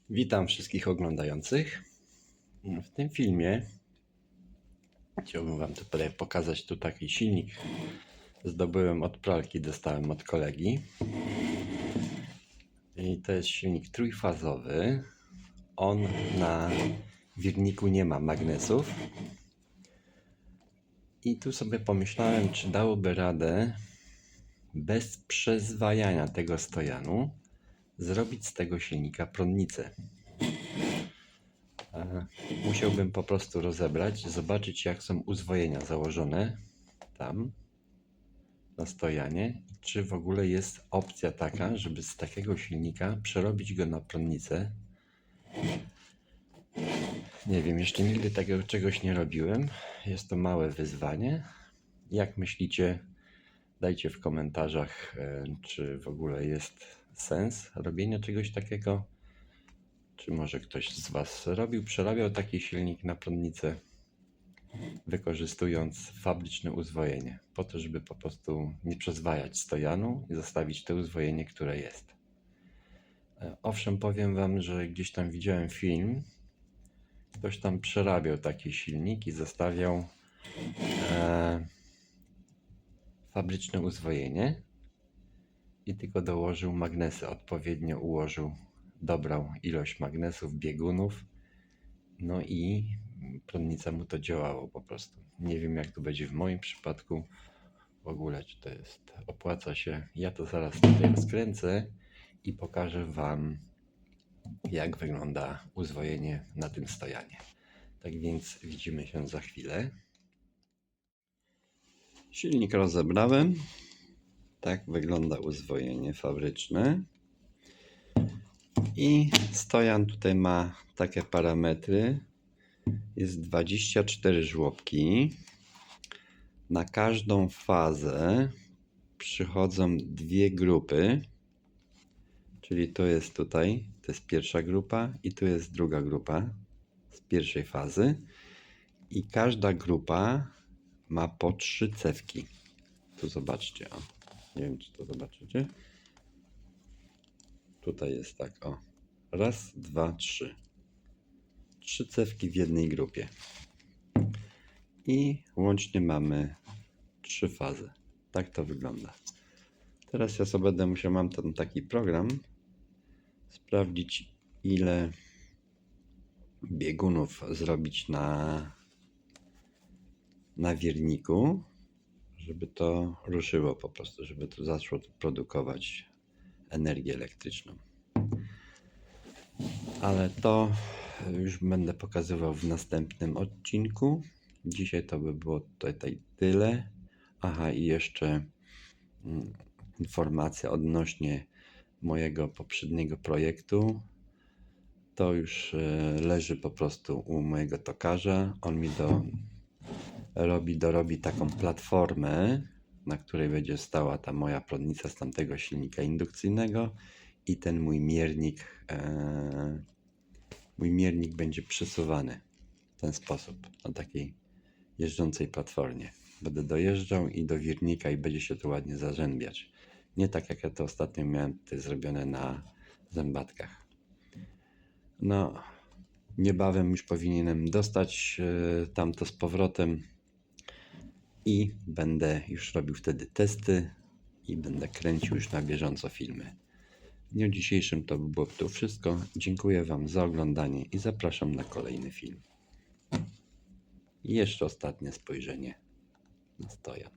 Witam wszystkich oglądających. W tym filmie chciałbym Wam tutaj pokazać taki silnik. Zdobyłem od pralki, dostałem od kolegi. I to jest silnik trójfazowy. On na wirniku nie ma magnesów. I tu sobie pomyślałem, czy dałoby radę bez przezwajania tego stojanu zrobić z tego silnika prądnicę. Musiałbym po prostu rozebrać, zobaczyć jak są uzwojenia założone tam na stojanie, czy w ogóle jest opcja taka, żeby z takiego silnika przerobić go na prądnicę. Nie wiem, jeszcze nigdy takiego czegoś nie robiłem. Jest to małe wyzwanie. Jak myślicie, dajcie w komentarzach, czy w ogóle jest sens robienia czegoś takiego. Czy może ktoś z Was przerabiał taki silnik na prądnicę, wykorzystując fabryczne uzwojenie, po to, żeby po prostu nie przezwajać stojanu i zostawić to uzwojenie, które jest. Owszem, powiem Wam, że gdzieś tam widziałem film, ktoś tam przerabiał taki silnik i zostawiał fabryczne uzwojenie i tylko dołożył magnesy, odpowiednio ułożył, dobrał ilość magnesów, biegunów, no i prądnica mu to działało po prostu. Nie wiem jak to będzie w moim przypadku, w ogóle czy to jest, opłaca się. Ja to zaraz tutaj rozkręcę i pokażę Wam jak wygląda uzwojenie na tym stojanie. Tak więc widzimy się za chwilę. Silnik rozebrałem. Tak wygląda uzwojenie fabryczne. I stojan tutaj ma takie parametry. Jest 24 żłobki. Na każdą fazę przychodzą dwie grupy. Czyli to jest tutaj, to jest pierwsza grupa i tu jest druga grupa z pierwszej fazy. I każda grupa ma po 3 cewki. Tu zobaczcie, o. Nie wiem, czy to zobaczycie. Tutaj jest tak, o. Raz, dwa, trzy. 3 cewki w jednej grupie. I łącznie mamy 3 fazy. Tak to wygląda. Teraz ja sobie będę musiał, mam tam taki program, sprawdzić ile biegunów zrobić na wirniku, żeby to ruszyło po prostu, żeby to zaczęło produkować energię elektryczną. Ale to już będę pokazywał w następnym odcinku. Dzisiaj to by było tutaj tyle. Aha, i jeszcze informacja odnośnie mojego poprzedniego projektu. To już leży po prostu u mojego tokarza. On mi dorobi taką platformę, na której będzie stała ta moja prądnica z tamtego silnika indukcyjnego i ten mój miernik będzie przesuwany w ten sposób, na takiej jeżdżącej platformie. Będę dojeżdżał i do wirnika i będzie się to ładnie zarzębiać. Nie tak jak ja to ostatnio miałem tutaj zrobione na zębatkach. No, niebawem już powinienem dostać tamto z powrotem i będę już robił wtedy testy i będę kręcił już na bieżąco filmy. W dniu dzisiejszym to by było to wszystko. Dziękuję Wam za oglądanie i zapraszam na kolejny film. I jeszcze ostatnie spojrzenie na stojan.